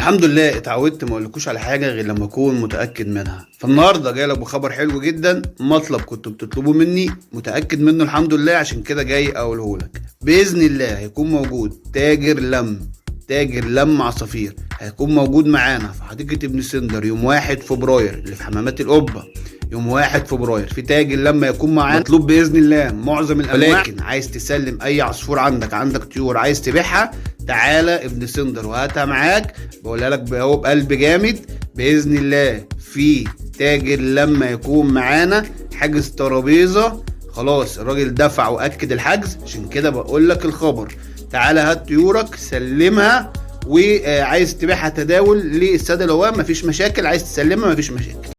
الحمد لله اتعودت ما اقولكوش على حاجه غير لما اكون متاكد منها. فالنهارده جاي لك بخبر حلو جدا، مطلب كنتوا بتطلبوه مني متاكد منه الحمد لله، عشان كده جاي اقوله لك. باذن الله هيكون موجود تاجر لم عصافير، هيكون موجود معانا في حديقه ابن سندر يوم 1 فبراير اللي في حمامات القبه. يوم 1 فبراير في تاجر لما يكون معانا مطلوب باذن الله معظم الانواع. ولكن عايز تسلم اي عصفور عندك طيور عايز تبيعها، تعالى ابن سندر وهاتها معاك. بقولها لك اهو بقلب جامد باذن الله. في تاجر لما يكون معانا حاجز ترابيزه، خلاص الراجل دفع واكد الحجز، عشان كده بقول لك الخبر. تعالى هات طيورك سلمها، وعايز تبيعها تداول للساده العوام مفيش مشاكل، عايز تسلمها مفيش مشاكل.